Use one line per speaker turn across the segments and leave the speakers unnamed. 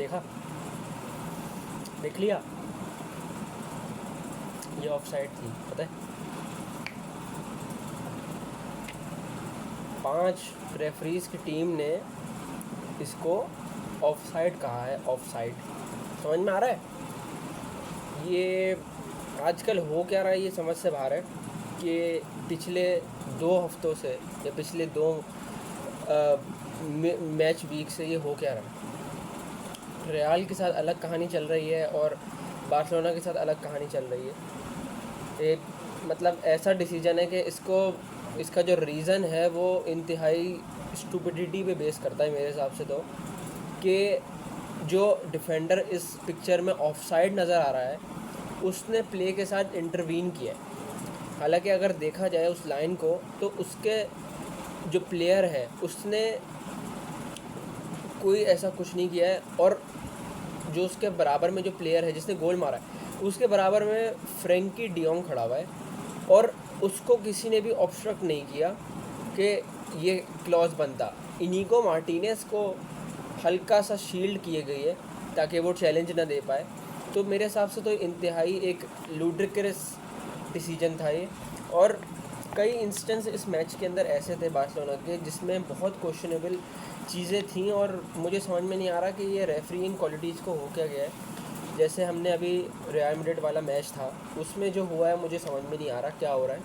देखा, देख लिया, ये ऑफसाइड थी, पता है। 5 रेफरीज की टीम ने इसको ऑफसाइड कहा है। ऑफसाइड समझ में आ रहा है। ये आजकल हो क्या रहा है, ये समझ से बाहर है कि पिछले 2 हफ्तों से या पिछले 2 मैच वीक से ये हो क्या रहा है। रियाल के साथ अलग कहानी चल रही है और बार्सिलोना के साथ अलग कहानी चल रही है। एक मतलब ऐसा डिसीजन है कि इसका जो रीज़न है वो इंतहाई स्टूपिडिटी पे बेस करता है मेरे हिसाब से, तो कि जो डिफेंडर इस पिक्चर में ऑफसाइड नज़र आ रहा है उसने प्ले के साथ इंटरवीन किया है। हालांकि अगर देखा जाए उस लाइन को तो उसके जो प्लेयर है उसने कोई ऐसा कुछ नहीं किया है, और जो उसके बराबर में जो प्लेयर है जिसने गोल मारा है उसके बराबर में फ्रेंकी डियोंग खड़ा हुआ है, और उसको किसी ने भी ऑब्स्ट्रक्ट नहीं किया कि ये क्लॉज बनता। इनिगो मार्टिनेज को हल्का सा शील्ड किए गई है ताकि वो चैलेंज ना दे पाए। तो मेरे हिसाब से तो इंतहाई एक लूड्रिकस डिसीजन था ये। और कई इंस्टेंस इस मैच के अंदर ऐसे थे बार्सिलोना के जिसमें बहुत क्वेश्चनेबल चीज़ें थी, और मुझे समझ में नहीं आ रहा कि ये रेफरिंग क्वालिटीज़ को हो क्या गया है। जैसे हमने अभी रियल मैड्रिड वाला मैच था उसमें जो हुआ है मुझे समझ में नहीं आ रहा क्या हो रहा है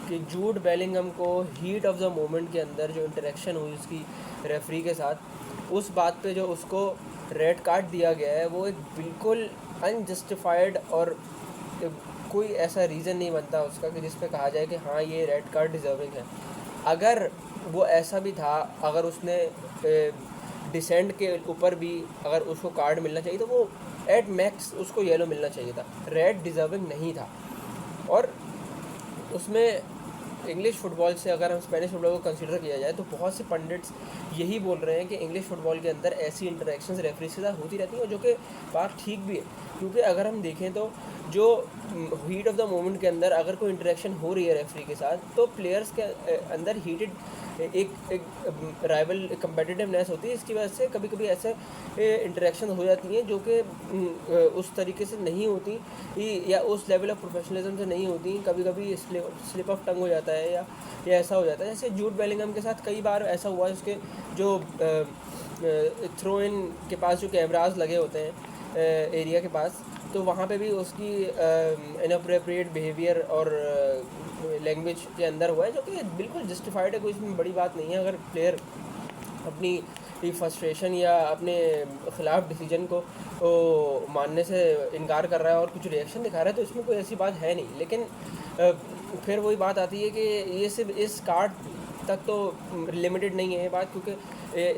कि जूड बेलिंगम को हीट ऑफ द मोमेंट के अंदर जो इंटरेक्शन हुई उसकी रेफरी के साथ, उस बात पे जो उसको रेड कार्ड दिया गया है वो एक बिल्कुल अनजस्टिफाइड, और कोई ऐसा रीज़न नहीं बनता उसका कि जिस पे कहा जाए कि हाँ ये रेड कार्ड डिज़र्विंग है। अगर वो ऐसा भी था, अगर उसने डिसेंट के ऊपर भी अगर उसको कार्ड मिलना चाहिए तो वो एट मैक्स उसको येलो मिलना चाहिए था, रेड डिज़र्विंग नहीं था। और उसमें इंग्लिश फुटबॉल से अगर हम स्पेनिश फुटबॉल को कंसीडर किया जाए तो बहुत से पंडिट्स यही बोल रहे हैं कि इंग्लिश फुटबॉल के अंदर ऐसी इंटरेक्शंस रेफरी के साथ होती रहती हैं, और जो कि बात ठीक भी है। क्योंकि अगर हम देखें तो जो हीट ऑफ द मोमेंट के अंदर अगर कोई इंटरेक्शन हो रही है रेफरी के साथ तो प्लेयर्स के अंदर हीटेड एक राइवल कम्पिटिटिवनेस होती है। इसकी वजह से कभी कभी ऐसे इंटरेक्शन हो जाती हैं जो कि उस तरीके से नहीं होती या उस लेवल ऑफ प्रोफेशनलिज्म से नहीं होती। कभी कभी स्लिप ऑफ टंग हो जाता है या ऐसा हो जाता है। जैसे जूड बेलिंगम के साथ कई बार ऐसा हुआ है, उसके जो थ्रो इन के पास जो कैमराज लगे होते हैं एरिया के पास, तो वहाँ पे भी उसकी इनअप्रोप्रिएट बिहेवियर और लैंग्वेज के अंदर हुआ है, जो कि बिल्कुल जस्टिफाइड है, कोई इसमें बड़ी बात नहीं है। अगर प्लेयर अपनी फ्रस्ट्रेशन या अपने ख़िलाफ़ डिसीजन को मानने से इनकार कर रहा है और कुछ रिएक्शन दिखा रहा है तो इसमें कोई ऐसी बात है नहीं। लेकिन फिर वही बात आती है कि ये सिर्फ इस कार्ड तक तो लिमिटेड नहीं है ये बात, क्योंकि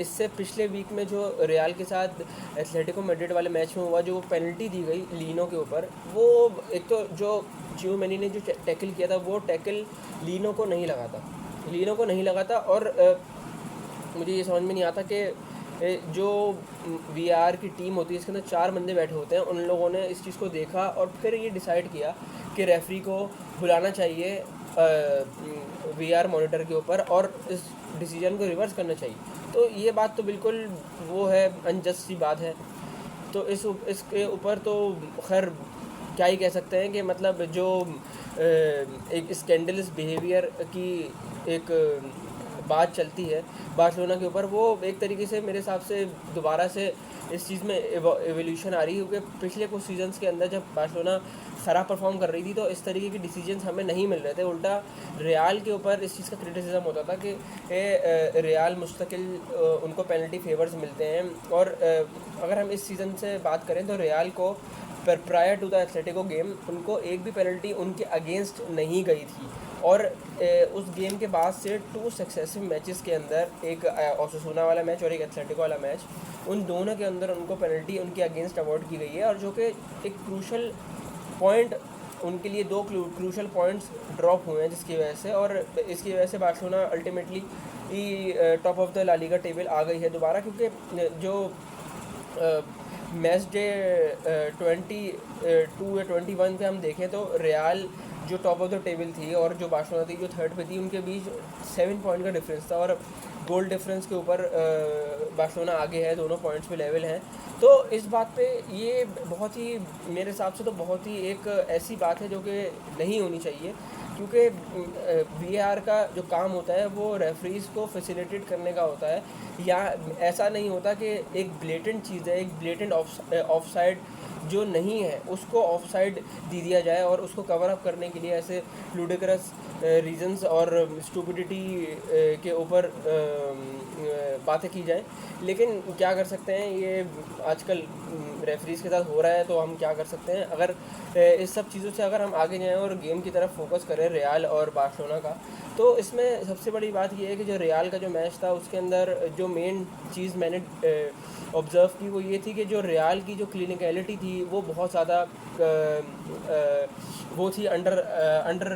इससे पिछले वीक में जो रियाल के साथ एथलेटिको मैड्रिड वाले मैच में हुआ, जो पेनल्टी दी गई लीनो के ऊपर, वो एक तो जो जियोमेनी ने जो टैकल किया था वो टैकल लीनो को नहीं लगा था। और मुझे ये समझ में नहीं आता कि जो वीआर की टीम होती है इसके अंदर 4 बंदे बैठे होते हैं, उन लोगों ने इस चीज़ को देखा और फिर ये डिसाइड किया कि रेफरी को बुलाना चाहिए वीआर मॉनिटर के ऊपर और इस डिसीजन को रिवर्स करना चाहिए। तो ये बात तो बिल्कुल वो है, अनजस्ट सी बात है। तो इसके ऊपर तो खैर क्या ही कह सकते हैं कि मतलब जो एक स्कैंडलस बिहेवियर की एक बात चलती है बार्सिलोना के ऊपर, वो एक तरीके से मेरे हिसाब से दोबारा से इस चीज़ में एवोल्यूशन आ रही है। क्योंकि पिछले कुछ सीजन्स के अंदर जब बार्सिलोना ख़राब परफॉर्म कर रही थी तो इस तरीके के डिसीजंस हमें नहीं मिल रहे थे। उल्टा रियाल के ऊपर इस चीज़ का क्रिटिसिज्म होता था कि रियाल मुस्तकिल उनको पेनल्टी फेवर्स मिलते हैं। और अगर हम इस सीज़न से बात करें तो रियाल को prior to the Atletico game उनको एक भी पेनल्टी उनके अगेंस्ट नहीं गई थी। और उस गेम के बाद से 2 सक्सेसिव मैचेस के अंदर, एक ओसासुना वाला मैच और एक एथलेटिको वाला मैच, उन दोनों के अंदर उनको पेनल्टी उनके अगेंस्ट अवॉर्ड की गई है। और जो कि एक क्रूशल पॉइंट उनके लिए 2 क्रूशल पॉइंट्स ड्रॉप हुए हैं जिसकी वजह से, और इसकी वजह से Barcelona ultimately top of the La Liga table आ गई है दोबारा। क्योंकि जो मैच डे 22 या 21 पे हम देखें तो रियाल जो टॉप ऑफ द टेबल थी और जो बार्सिलोना थी जो थर्ड पे थी, उनके बीच 7 पॉइंट का डिफरेंस था। और गोल डिफरेंस के ऊपर बार्सिलोना आगे है, दोनों पॉइंट्स पे लेवल हैं। तो इस बात पे ये बहुत ही मेरे हिसाब से तो बहुत ही एक ऐसी बात है जो कि नहीं होनी चाहिए, क्योंकि वीएआर का जो काम होता है वो रेफरीज़ को फैसिलिटेट करने का होता है। या ऐसा नहीं होता कि एक ब्लेटेंट चीज़ है, एक ब्लेटेंट ऑफसाइड जो नहीं है उसको ऑफसाइड दे दिया जाए और उसको कवर अप करने के लिए ऐसे लुडिक्रस रीजंस और स्टूपिडिटी के ऊपर बातें की जाए। लेकिन क्या कर सकते हैं, ये आजकल रेफरीज़ के साथ हो रहा है, तो हम क्या कर सकते हैं। अगर इस सब चीज़ों से अगर हम आगे जाएं और गेम की तरफ फोकस करें रियाल और बार्सिलोना का, तो इसमें सबसे बड़ी बात ये है कि जो रियाल का जो मैच था उसके अंदर जो मेन चीज़ मैंने ऑब्ज़र्व की वो ये थी कि जो रियाल की जो क्लिनिकलिटी थी वो बहुत ज़्यादा वो थी अंडर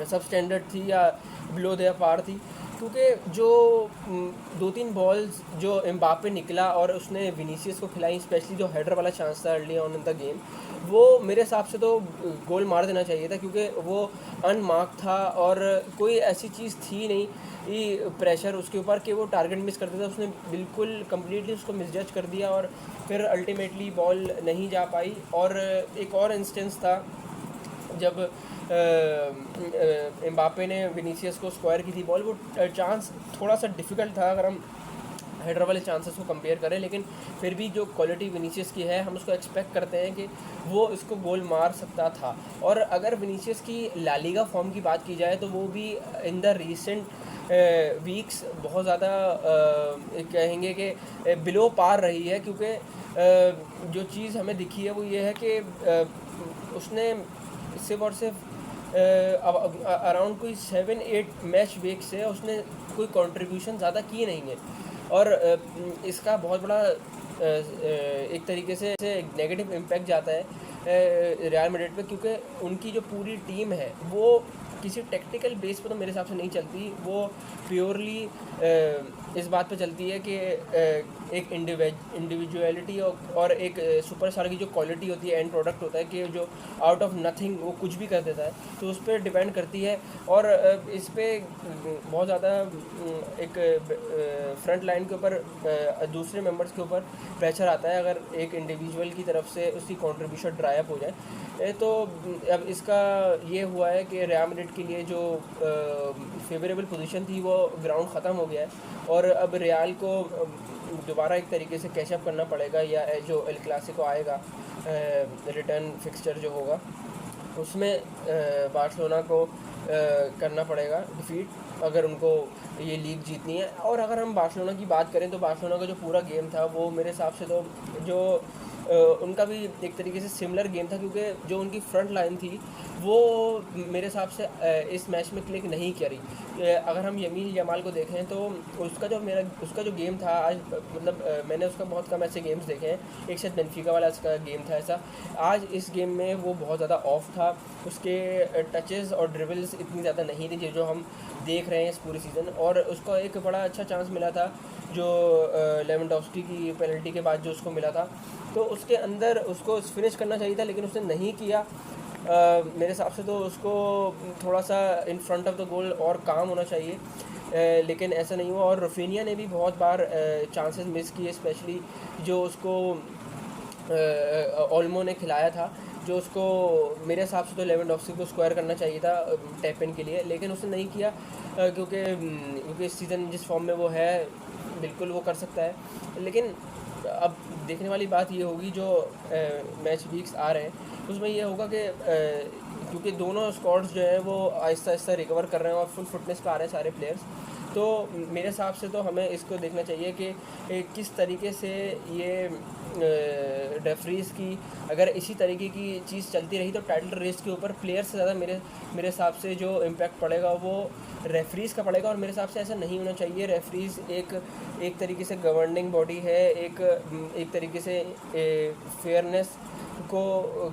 सब स्टैंडर्ड थी या बिलो देयर पार थी। क्योंकि जो 2-3 बॉल्स जो एम्बापे निकला और उसने विनीसियस को खिलाई, स्पेशली जो हेडर वाला चांस था early on in the game, वो मेरे हिसाब से तो गोल मार देना चाहिए था, क्योंकि वो अनमार्क था और कोई ऐसी चीज़ थी नहीं कि प्रेशर उसके ऊपर कि वो टारगेट मिस कर देता। उसने बिल्कुल कम्प्लीटली उसको मिसजज कर दिया और फिर अल्टीमेटली बॉल नहीं जा पाई। और एक और इंस्टेंस था जब एम्बापे ने विनीसियस को स्क्वायर की थी बॉल, वो चांस थोड़ा सा डिफ़िकल्ट था अगर हम हेडर वाले चांसेस को कंपेयर करें, लेकिन फिर भी जो क्वालिटी विनीसियस की है हम उसको एक्सपेक्ट करते हैं कि वो इसको गोल मार सकता था। और अगर विनीसियस की ला लीगा फॉर्म की बात की जाए तो वो भी इन द रीसेंट वीक्स बहुत ज़्यादा कहेंगे कि बिलो पार रही है, क्योंकि जो चीज़ हमें दिखी है वो ये है कि उसने सिर्फ और सिर्फ अराउंड कोई 7-8 मैच वीक से उसने कोई कंट्रीब्यूशन ज़्यादा की नहीं है। और इसका बहुत बड़ा एक तरीके से नेगेटिव इम्पैक्ट जाता है रियल मैड्रिड पे, क्योंकि उनकी जो पूरी टीम है वो किसी टेक्निकल बेस पे तो मेरे हिसाब से नहीं चलती, वो प्योरली इस बात पे चलती है कि एक इंडिविजुअलिटी और एक सुपरस्टार की जो क्वालिटी होती है, एंड प्रोडक्ट होता है कि जो आउट ऑफ नथिंग वो कुछ भी कर देता है, तो उस पर डिपेंड करती है। और इस पर बहुत ज़्यादा एक फ्रंट लाइन के ऊपर दूसरे मेंबर्स के ऊपर प्रेशर आता है अगर एक इंडिविजुअल की तरफ से उसकी कंट्रीब्यूशन ड्राई अप हो जाए। तो अब इसका ये हुआ है कि रियल मैड्रिड के लिए जो फेवरेबल पोजीशन थी वो ग्राउंड ख़त्म हो गया है और अब रियाल को दोबारा एक तरीके से कैचअप करना पड़ेगा, या जो एल क्लासिको आएगा रिटर्न फिक्सचर जो होगा उसमें बार्सिलोना को करना पड़ेगा डिफीट अगर उनको ये लीग जीतनी है। और अगर हम बार्सिलोना की बात करें तो बार्सिलोना का जो पूरा गेम था वो मेरे हिसाब से तो जो उनका भी एक तरीके से सिमिलर गेम था, क्योंकि जो उनकी फ्रंट लाइन थी वो मेरे हिसाब से इस मैच में क्लिक नहीं करी। अगर हम यमीन यमाल को देखें तो उसका जो गेम था आज, मतलब मैंने उसका बहुत कम ऐसे गेम्स देखे हैं, एक शायद बेनफिका वाला उसका गेम था ऐसा। आज इस गेम में वो बहुत ज़्यादा ऑफ था, उसके टचेस और ड्रिबल्स इतनी ज़्यादा नहीं थी जो हम देख रहे हैं इस पूरे सीज़न। और उसको एक बड़ा अच्छा चांस मिला था जो लेवेंडोव्स्की की पेनल्टी के बाद जो उसको मिला था, तो उसके अंदर उसको फिनिश करना चाहिए था लेकिन उसने नहीं किया। मेरे हिसाब से तो उसको थोड़ा सा in front of the goal और काम होना चाहिए, लेकिन ऐसा नहीं हुआ। और रफीनिया ने भी बहुत बार चांसेस मिस किए, स्पेशली जो उसको ओल्मो ने खिलाया था, जो उसको मेरे हिसाब से तो लेवेंडोव्स्की को स्क्वायर करना चाहिए था टैप इन के लिए, लेकिन उसने नहीं किया, क्योंकि इस सीज़न जिस फॉर्म में वो है बिल्कुल वो कर सकता है। लेकिन अब देखने वाली बात ये होगी जो मैच वीक्स आ रहे हैं उसमें ये होगा कि क्योंकि दोनों स्क्वाड्स जो हैं वो आहिस्ता आहिस्ता रिकवर कर रहे हैं और फुल फिटनेस पे आ रहे हैं सारे प्लेयर्स, तो मेरे हिसाब से तो हमें इसको देखना चाहिए कि किस तरीके से ये रेफरीज़ की अगर इसी तरीके की चीज़ चलती रही तो टाइटल रेस के ऊपर प्लेयर से ज़्यादा मेरे हिसाब से जो इम्पैक्ट पड़ेगा वो रेफरीज़ का पड़ेगा। और मेरे हिसाब से ऐसा नहीं होना चाहिए। रेफरीज़ एक तरीके से गवर्निंग बॉडी है, एक तरीके से फेयरनेस को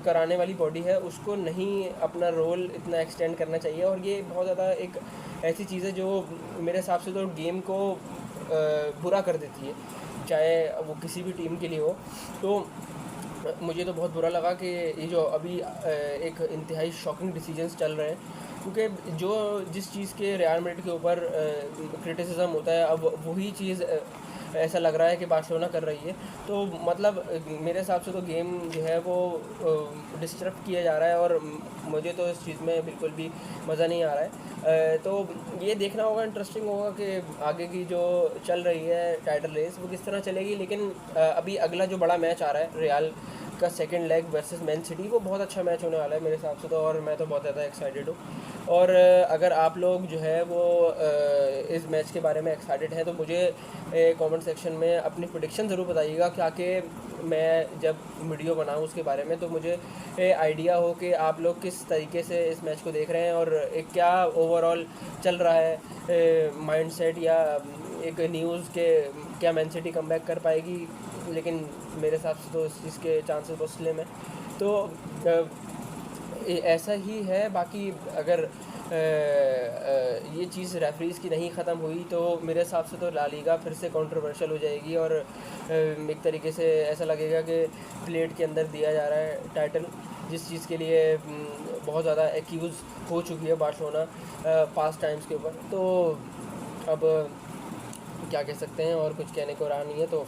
कराने वाली बॉडी है, उसको नहीं अपना रोल इतना एक्सटेंड करना चाहिए। और ये बहुत ज़्यादा एक ऐसी चीज़ है जो मेरे हिसाब से तो गेम को बुरा कर देती है, चाहे वो किसी भी टीम के लिए हो। तो मुझे तो बहुत बुरा लगा कि ये जो अभी एक इंतहाई शॉकिंग डिसीजंस चल रहे हैं क्योंकि जो जिस चीज़ के रियल मैड्रिड के ऊपर क्रिटिसिज्म होता है, अब वही चीज़ ऐसा लग रहा है कि बार्सिलोना कर रही है। तो मतलब मेरे हिसाब से तो गेम जो है वो डिस्टर्ब किया जा रहा है, और मुझे तो इस चीज़ में बिल्कुल भी मज़ा नहीं आ रहा है। तो ये देखना होगा, इंटरेस्टिंग होगा कि आगे की जो चल रही है टाइटल रेस वो किस तरह चलेगी। लेकिन अभी अगला जो बड़ा मैच आ रहा है रियल का second leg versus man city, वो बहुत अच्छा मैच होने वाला है मेरे हिसाब से तो, और मैं तो बहुत ज़्यादा एक्साइटेड हूँ। और अगर आप लोग जो है वो इस मैच के बारे में एक्साइटेड हैं तो मुझे कमेंट सेक्शन में अपनी प्रेडिक्शन ज़रूर बताइएगा, ताकि मैं जब वीडियो बनाऊँ उसके बारे में तो मुझे आइडिया हो कि आप लोग किस तरीके से इस मैच को देख रहे हैं, और एक क्या ओवरऑल चल रहा है माइंडसेट, या एक न्यूज़ के क्या मैन सिटी कमबैक कर पाएगी। लेकिन मेरे हिसाब से तो इस चीज़ के चांसेस बहुत स्लिम है। तो ऐसा ही है। बाकी अगर ये चीज़ रेफरीज़ की नहीं ख़त्म हुई तो मेरे हिसाब से तो ला लीगा फिर से कंट्रोवर्शियल हो जाएगी, और एक तरीके से ऐसा लगेगा कि प्लेट के अंदर दिया जा रहा है टाइटल, जिस चीज़ के लिए बहुत ज़्यादा एक्यूज़ हो चुकी है बार्सिलोना पास्ट टाइम्स के ऊपर। तो अब क्या कह सकते हैं, और कुछ कहने को रहा नहीं है। तो